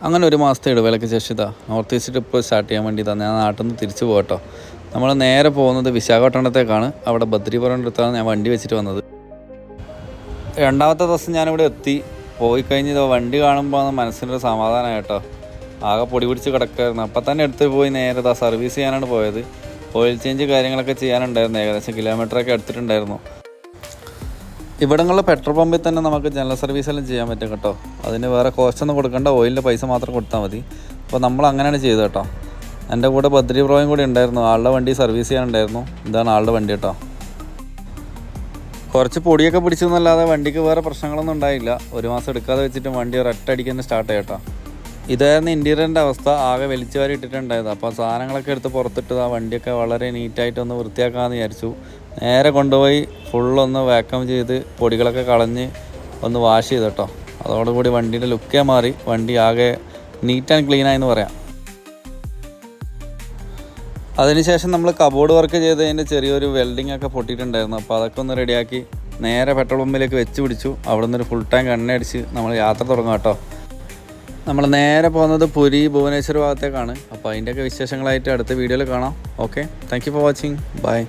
അങ്ങനെ ഒരു മാസത്തെ ഇടവേളയ്ക്ക് ശേഷം നോർത്ത് ഈസ്റ്റ് ട്രിപ്പ് സ്റ്റാർട്ട് ചെയ്യാൻ വേണ്ടി തന്നെ ഞാൻ നാട്ടിൽ നിന്ന് തിരിച്ചു പോകട്ടോ. നമ്മൾ നേരെ പോകുന്നത് വിശാഖപട്ടണത്തേക്കാണ്. അവിടെ ബദ്രിപുരം അടുത്താണ് ഞാൻ വണ്ടി വെച്ചിട്ട് വന്നത്. രണ്ടാമത്തെ ദിവസം ഞാനിവിടെ എത്തി. പോയി കഴിഞ്ഞ് വണ്ടി കാണുമ്പോൾ മനസ്സിനൊരു സമാധാനം കേട്ടോ. ആകെ പൊടി പിടിച്ച് കിടക്കായിരുന്നു. അപ്പം തന്നെ എടുത്ത് പോയി നേരെ സർവീസ് ചെയ്യാനാണ് പോയത്. ഓയിൽ ചേഞ്ച് കാര്യങ്ങളൊക്കെ ചെയ്യാനുണ്ടായിരുന്നു. ഏകദേശം കിലോമീറ്ററൊക്കെ എടുത്തിട്ടുണ്ടായിരുന്നു. ഇവിടങ്ങളിൽ പെട്രോൾ പമ്പിൽ തന്നെ നമുക്ക് ജനറൽ സർവീസ് എല്ലാം ചെയ്യാൻ പറ്റും കേട്ടോ. അതിന് വേറെ കോസ്റ്റൊന്നും കൊടുക്കേണ്ട, ഓയിലിൻ്റെ പൈസ മാത്രം കൊടുത്താൽ മതി. അപ്പോൾ നമ്മൾ അങ്ങനെയാണ് ചെയ്തത് കേട്ടോ. എൻ്റെ കൂടെ ബദ്രി ബ്രോയും കൂടി ഉണ്ടായിരുന്നു. ആളുടെ വണ്ടി സർവീസ് ചെയ്യാനുണ്ടായിരുന്നു. ഇതാണ് ആളുടെ വണ്ടി കേട്ടോ. കുറച്ച് പൊടിയൊക്കെ പിടിച്ചു എന്നല്ലാതെ വണ്ടിക്ക് വേറെ പ്രശ്നങ്ങളൊന്നും ഉണ്ടായില്ല. ഒരു മാസം എടുക്കാതെ വെച്ചിട്ട് വണ്ടി ഒരൊറ്റയടിക്ക് തന്നെ സ്റ്റാർട്ട് ചെയ്യട്ടോ. ഇതായിരുന്നു ഇൻറ്റീരിയറിൻ്റെ അവസ്ഥ. ആകെ വലിച്ചു വാരി ഇട്ടിട്ടുണ്ടായത്. അപ്പോൾ സാധനങ്ങളൊക്കെ എടുത്ത് പുറത്തിട്ട് ആ വണ്ടിയൊക്കെ വളരെ നീറ്റായിട്ടൊന്ന് വൃത്തിയാക്കാമെന്ന് വിചാരിച്ചു. നേരെ കൊണ്ടുപോയി ഫുള്ളൊന്ന് വാക്യൂം ചെയ്ത് പൊടികളൊക്കെ കളഞ്ഞ് ഒന്ന് വാഷ് ചെയ്ത് കേട്ടോ. അതോടുകൂടി വണ്ടീൻ്റെ ലുക്കേ മാറി. വണ്ടി ആകെ നീറ്റ് ആൻഡ് ക്ലീനായെന്ന് പറയാം. അതിനുശേഷം നമ്മൾ കബോർഡ് വർക്ക് ചെയ്തതിൻ്റെ ചെറിയൊരു വെൽഡിംഗ് ഒക്കെ പൊട്ടിയിട്ടുണ്ടായിരുന്നു. അപ്പോൾ അതൊക്കെ ഒന്ന് റെഡിയാക്കി നേരെ പെട്രോൾ പമ്പിലേക്ക് വെച്ച് പിടിച്ചു. അവിടെ നിന്നൊരു ഫുൾ ടാങ്ക് എണ്ണ അടിച്ച് നമ്മൾ യാത്ര തുടങ്ങാം കേട്ടോ. നമ്മൾ നേരെ പോകുന്നത് പുരി ഭുവനേശ്വർ ഭാഗത്തേക്കാണ്. അപ്പോൾ അതിൻ്റെയൊക്കെ വിശേഷങ്ങളായിട്ട് അടുത്ത വീഡിയോയിൽ കാണാം. Okay, thank you for watching. By.